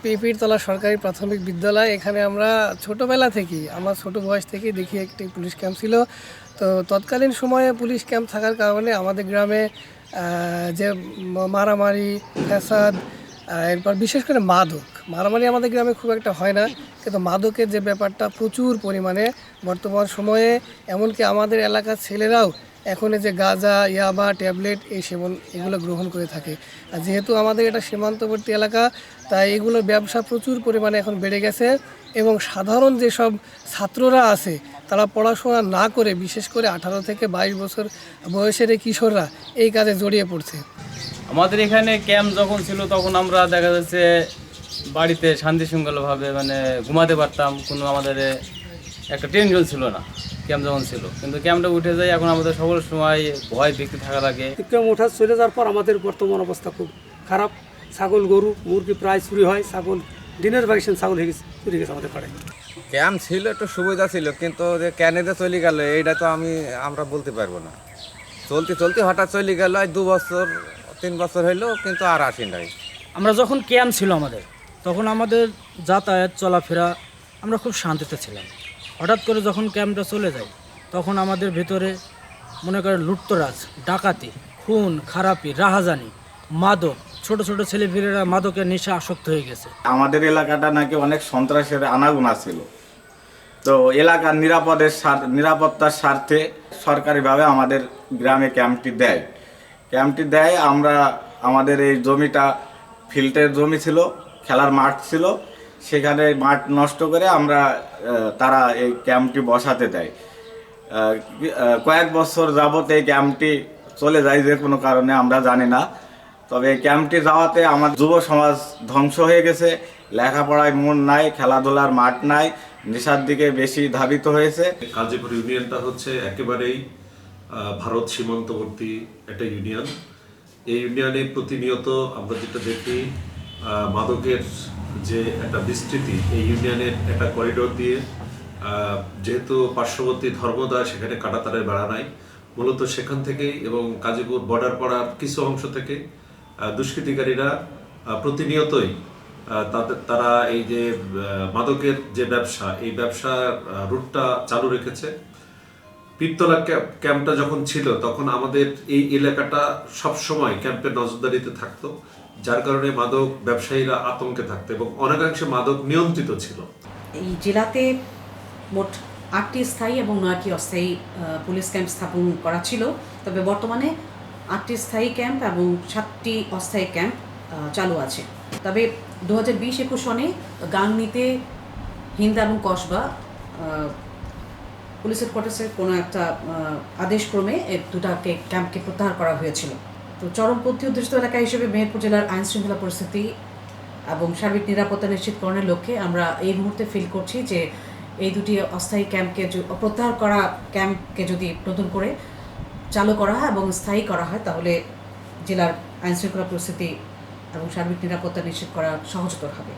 পিপিরতলা সরকারি প্রাথমিক বিদ্যালয়। এখানে আমরা ছোটোবেলা থেকেই, আমার ছোটো বয়স থেকেই দেখি একটি পুলিশ ক্যাম্প ছিল। তো তৎকালীন সময়ে পুলিশ ক্যাম্প থাকার কারণে আমাদের গ্রামে যে মারামারি, ফ্যাসাদ, এরপর বিশেষ করে মাদক, মারামারি আমাদের গ্রামে খুব একটা হয় না, কিন্তু মাদকের যে ব্যাপারটা প্রচুর পরিমাণে বর্তমান সময়ে, এমনকি আমাদের এলাকার ছেলেরাও এখন এই যে গাঁজা, ইয়াবা, ট্যাবলেট এই সেবন এগুলো গ্রহণ করে থাকে। আর যেহেতু আমাদের এটা সীমান্তবর্তী এলাকা, তাই এগুলোর ব্যবসা প্রচুর পরিমাণে এখন বেড়ে গেছে। এবং সাধারণ যেসব ছাত্ররা আছে তারা পড়াশোনা না করে, বিশেষ করে 18 থেকে 22 বছর বয়সের এই কিশোররা এই কাজে জড়িয়ে পড়ছে। আমাদের এখানে ক্যাম্প যখন ছিল তখন আমরা দেখা যাচ্ছে বাড়িতে শান্তি শৃঙ্খলাভাবে ঘুমাতে পারতাম, কোনো আমাদের একটা টেনশন ছিল না ক্যাম্প যখন ছিল। কিন্তু ক্যাম্পটা উঠে যায়, এখন আমাদের সকল সময় ভয় দেখতে থাকা লাগে। ক্যাম্প ওঠা চলে যাওয়ার পর আমাদের বর্তমান অবস্থা খুব খারাপ। ছাগল, গরু, মুরগি প্রায় চুরি হয়। ছাগল দিনের ভ্যাকসিন ছাগল হয়ে গেছে, চুরি গেছে আমাদের পাড়ায়। ক্যাম্প ছিল, একটু সুবিধা ছিল, কিন্তু যে ক্যানেডে চলে গেল এইটা তো আমরা বলতে পারবো না। চলতে চলতে হঠাৎ চলে গেল, 2 বছর 3 বছর হইলো, কিন্তু আর আসি নাই। আমরা যখন ক্যাম্প ছিল আমাদের, তখন আমাদের যাতায়াত চলাফেরা আমরা খুব শান্তিতে ছিলাম। হঠাৎ করে যখন ক্যাম্পটা চলে যায়, তখন আমাদের ভেতরে মনে করে লুটতরাজ, ডাকাতি, খুন খারাপি, রাহাজানি, মাদক, ছোট ছোট ছেলেপিলেরা মাদকের নেশা আসক্ত হয়ে গেছে। আমাদের এলাকাটা নাকি অনেক সন্ত্রাসের আনাগোনা ছিল। তো এলাকার নিরাপত্তার স্বার্থে সরকারিভাবে আমাদের গ্রামে ক্যাম্পটি দেয়। আমরা আমাদের এই জমিটা ফিল্ডের জমি ছিল, খেলার মাঠ ছিল, সেখানে মাঠ নষ্ট করে তারা এই ক্যাম্পটি বসাতে দেয়। কয়েক বছর যাবত এই ক্যাম্পটি চলে যায়, যে কোনো কারণে আমরা জানি না। তবে এই ক্যাম্পটি যাওয়াতে আমার যুব সমাজ ধ্বংস হয়ে গেছে, লেখাপড়ায় মন নাই, খেলাধুলার মাঠ নাই, নেশার দিকে বেশি ধাবিত হয়েছে। কাজীপুর ইউনিয়নটা হচ্ছে একেবারেই ভারত সীমান্তবর্তী একটা ইউনিয়ন। এই ইউনিয়নে প্রতিনিয়ত আমরা যেটা দেখি, মাদকের যে একটা বিস্তৃতি এই ইউনিয়নের একটা করিডোর দিয়ে, যেহেতু পার্শ্ববর্তী ধর্মদা, সেখানে কাঁটাতারের বেড়া নাই, মূলত সেখান থেকেই এবং কাজীপুর বর্ডার পাড়ার কিছু অংশ থেকে দুষ্কৃতিকারীরা প্রতিনিয়তই তারা এই যে মাদকের যে ব্যবসা, এই ব্যবসার রুটটা চালু রেখেছে। পীরতলা ক্যাম্পটা যখন ছিল তখন আমাদের এই এলাকাটা সবসময় ক্যাম্পের নজরদারিতে থাকতো, যার কারণে মাদক ব্যবসায়ীরা আতঙ্কে থাকতো এবং অনেকাংশে মাদক নিয়ন্ত্রিত ছিল। এই জেলাতে মোট 8টি স্থায়ী এবং 9টি অস্থায়ী পুলিশ ক্যাম্প স্থাপন করা ছিল। তবে বর্তমানে 8টি স্থায়ী ক্যাম্প এবং 7টি অস্থায়ী ক্যাম্প চালু আছে। তবে 2020-21 সনে গাংনীতে হিন্দা এবং কসবা পুলিশের কোয়ার্টার্সের কোনো একটা আদেশক্রমে এই দুটাকে ক্যাম্পকে প্রত্যাহার করা হয়েছিল। তো চরমপন্থী অধ্যুষিত এলাকা হিসেবে মেহেরপুর জেলার আইন শৃঙ্খলা পরিস্থিতি এবং সার্বিক নিরাপত্তা নিশ্চিতকরণের লক্ষ্যে আমরা এই মুহূর্তে ফিল করছি যে এই দুটি অস্থায়ী ক্যাম্পকে প্রত্যাহার করা ক্যাম্পকে যদি নতুন করে চালু করা হয় এবং স্থায়ী করা হয়, তাহলে জেলার আইন শৃঙ্খলা পরিস্থিতি এবং সার্বিক নিরাপত্তা নিশ্চিত করা সহজতর হবে।